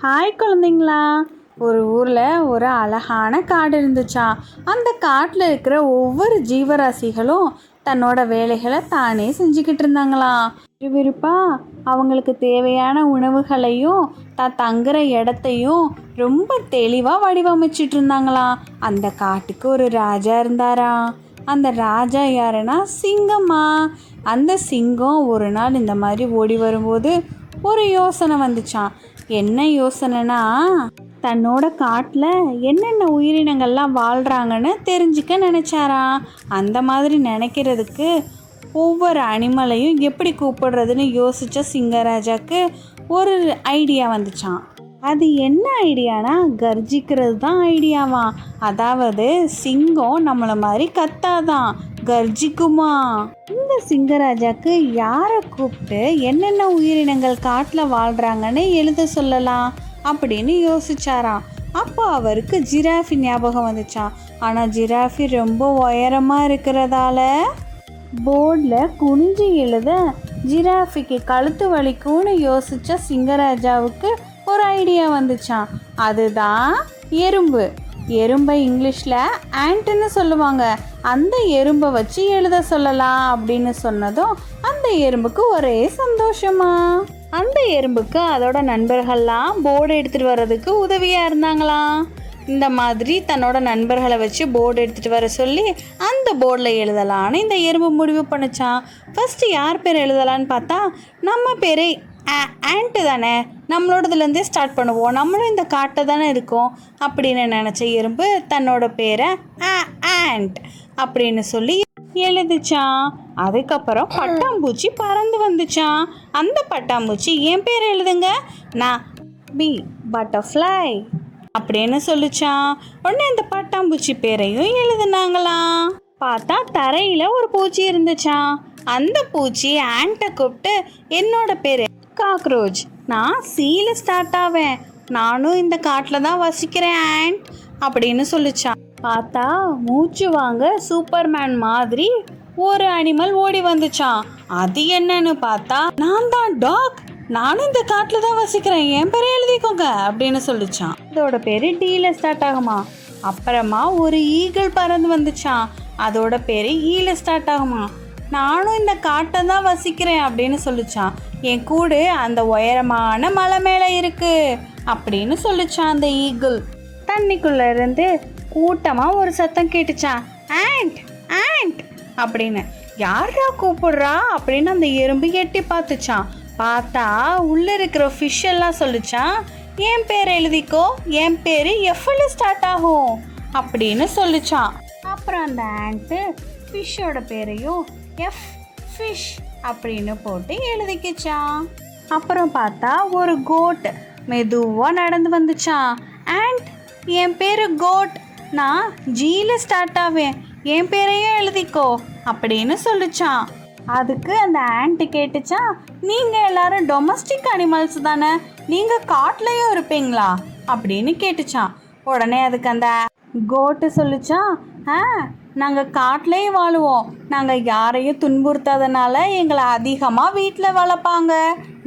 Hi குழந்தைங்களா. ஒரு ஊரில் ஒரு அழகான காடு இருந்துச்சாம். அந்த காட்டில் இருக்கிற ஒவ்வொரு ஜீவராசிகளும் தன்னோட வேலைகளை தானே செஞ்சுக்கிட்டு இருந்தாங்களாம். விறுவிறுப்பாக அவங்களுக்கு தேவையான உணவுகளையும் தங்குற இடத்தையும் ரொம்ப தெளிவாக வடிவமைச்சிட்டு இருந்தாங்களாம். அந்த காட்டுக்கு ஒரு ராஜா இருந்தாராம். அந்த ராஜா யாருன்னா சிங்கம்மா. அந்த சிங்கம் ஒரு நாள் இந்த மாதிரி ஓடி வரும்போது ஒரு யோசனை வந்துச்சான். என்ன யோசனைனா, தன்னோட காட்டில் என்னென்ன உயிரினங்கள்லாம் வாழ்கிறாங்கன்னு தெரிஞ்சுக்க நினச்சாராம். அந்த மாதிரி நினைக்கிறதுக்கு ஒவ்வொரு அனிமலையும் எப்படி கூப்பிடுறதுன்னு யோசித்த சிங்கராஜாவுக்கு ஒரு ஐடியா வந்துச்சான். அது என்ன ஐடியானா, கர்ஜிக்கிறது தான் ஐடியாவாம். அதாவது சிங்கம் நம்மளை மாதிரி கத்தாதான், கர்ஜிக்குமா. இந்த சிங்கராஜாக்கு யாரை கூப்பிட்டு என்னென்ன உயிரினங்கள் காட்டில் வாழ்கிறாங்கன்னு எழுத சொல்லலாம் அப்படின்னு யோசிச்சாராம். அப்போ அவருக்கு ஜிராஃபி ஞாபகம் வந்துச்சான். ஆனால் ஜிராஃபி ரொம்ப உயரமாக இருக்கிறதால போர்டில் குனிஞ்சு எழுத ஜிராஃபிக்கு கழுத்து வலிக்கும்னு யோசித்த சிங்கராஜாவுக்கு ஒரு ஐடியா வந்துச்சான். அதுதான் எறும்பு. எறும்பை இங்கிலீஷில் ஆண்ட்னு சொல்லுவாங்க. அந்த எறும்பை வச்சு எழுத சொல்லலாம் அப்படின்னு சொன்னதும் அந்த எறும்புக்கு ஒரே சந்தோஷமா. அந்த எறும்புக்கு அதோட நண்பர்கள்லாம் போர்டு எடுத்துகிட்டு வர்றதுக்கு உதவியாக இருந்தாங்களாம். இந்த மாதிரி தன்னோட நண்பர்களை வச்சு போர்டு எடுத்துகிட்டு வர சொல்லி அந்த போர்டில் எழுதலான்னு இந்த எறும்பு முடிவு பண்ணிச்சான். ஃபஸ்ட்டு யார் பேர் எழுதலான்னு பார்த்தா, நம்ம பேர் ஆண்ட்டு தானே, நம்மளோடதுலேருந்தே ஸ்டார்ட் பண்ணுவோம், நம்மளும் இந்த காட்டை தானே இருக்கோம் அப்படின்னு நினச்ச எறும்பு தன்னோட பேரை ஆண்ட் அப்படின்னு சொல்லி எழுதிச்சான். அதுக்கப்புறம் பட்டாம்பூச்சி பறந்து வந்துச்சான். அந்த பட்டாம்பூச்சி என் பேர் எழுதுங்க, நான் பி பட்டர்ஃப்ளை அப்படின்னு சொல்லிச்சான். உடனே இந்த பட்டாம்பூச்சி பேரையும் எழுதுனாங்களாம். பார்த்தா தரையில் ஒரு பூச்சி இருந்துச்சான். அந்த பூச்சி ஆண்ட்டை கூப்பிட்டு, என்னோட பேர் காக்ரோச், நான் சீல ஸ்டார்ட் ஆவேன், நானும் இந்த காட்டில் தான் வசிக்கிறேன் ஆண்ட் அப்படின்னு சொல்லிச்சான். பார்த்தா மூச்சு வாங்க சூப்பர்மேன் மாதிரி ஒரு அனிமல் ஓடி வந்துச்சான். அது என்னன்னு பார்த்தா, நான் தான் டாக், நானும் இந்த காட்டில் தான் வசிக்கிறேன், என் பேரை எழுதிக்கோங்க அப்படின்னு சொல்லிச்சான். அதோட பேர் டீல ஸ்டார்ட் ஆகுமா. அப்புறமா ஒரு ஈகிள் பறந்து வந்துச்சான். அதோட பேர் ஈல ஸ்டார்ட் ஆகுமா. நானும் இந்த காட்டை தான் வசிக்கிறேன் அப்படின்னு சொல்லிச்சான். என் கூடு அந்த உயரமான மலை மேலே இருக்கு அப்படின்னு சொல்லிச்சான் அந்த ஈகிள். தண்ணிக்குள்ளே இருந்து கூட்டமாக ஒரு சத்தம் கேட்டுச்சான், ஆண்ட் ஆண்ட் அப்படின்னு. யாரா கூப்பிடுறா அப்படின்னு அந்த எறும்பு எட்டி பார்த்துச்சான். பார்த்தா உள்ளே இருக்கிற ஃபிஷ் எல்லாம் சொல்லிச்சான், என் பேர் எழுதிக்கோ, என் பேர் எஃப்ல ஸ்டார்ட் ஆகும் அப்படின்னு சொல்லிச்சான். அப்புறம் அந்த ஆண்ட்டு ஃபிஷ்ஷோட பேரையும் எஃப் ஃபிஷ் அப்படின்னு போட்டு எழுதிக்கிச்சான். அப்புறம் பார்த்தா ஒரு கோட் மெதுவாக நடந்து வந்துச்சான். ஆண்ட் என் பேர் கோட், நான் ஜீல ஸ்டார்ட் ஆவேன், என் பேரையும் எழுதிக்கோ அப்படின்னு சொல்லிச்சான். அதுக்கு அந்த ஆண்ட்டு கேட்டுச்சான், நீங்கள் எல்லாரும் டொமஸ்டிக் அனிமல்ஸ் தானே, நீங்கள் காட்டிலையும் இருப்பீங்களா அப்படின்னு கேட்டுச்சான். உடனே அதுக்கு அந்த கோட்டு சொல்லிச்சான், நாங்கள் காட்டிலையும் வாழுவோம், நாங்கள் யாரையும் துன்புறுத்தாதனால எங்களை அதிகமாக வீட்டில் வளர்ப்பாங்க,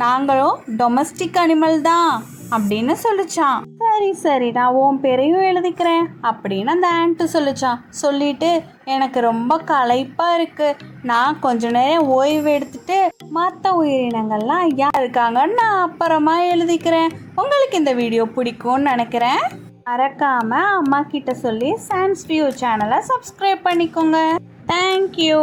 நாங்களும் டொமஸ்டிக் அனிமல் தான் அப்படின்னு சொல்லிச்சான். சரி சரி, நான் உன் பேரையும் எழுதிக்கிறேன் அப்படின்னு அந்த ஆண்ட்டு சொல்லிச்சான். சொல்லிட்டு, எனக்கு ரொம்ப களைப்பாக இருக்குது, நான் கொஞ்ச நேரம் ஓய்வு எடுத்துட்டு மற்ற உயிரினங்கள்லாம் யார் இருக்காங்கன்னு நான் அப்புறமா எழுதிக்கிறேன். உங்களுக்கு இந்த வீடியோ பிடிக்கும்னு நினைக்கிறேன். மறக்காம அம்மா கிட்ட சொல்லி சயின்ஸ் வியூ சேனலை சப்ஸ்கிரைப் பண்ணிக்கோங்க. தேங்க்யூ.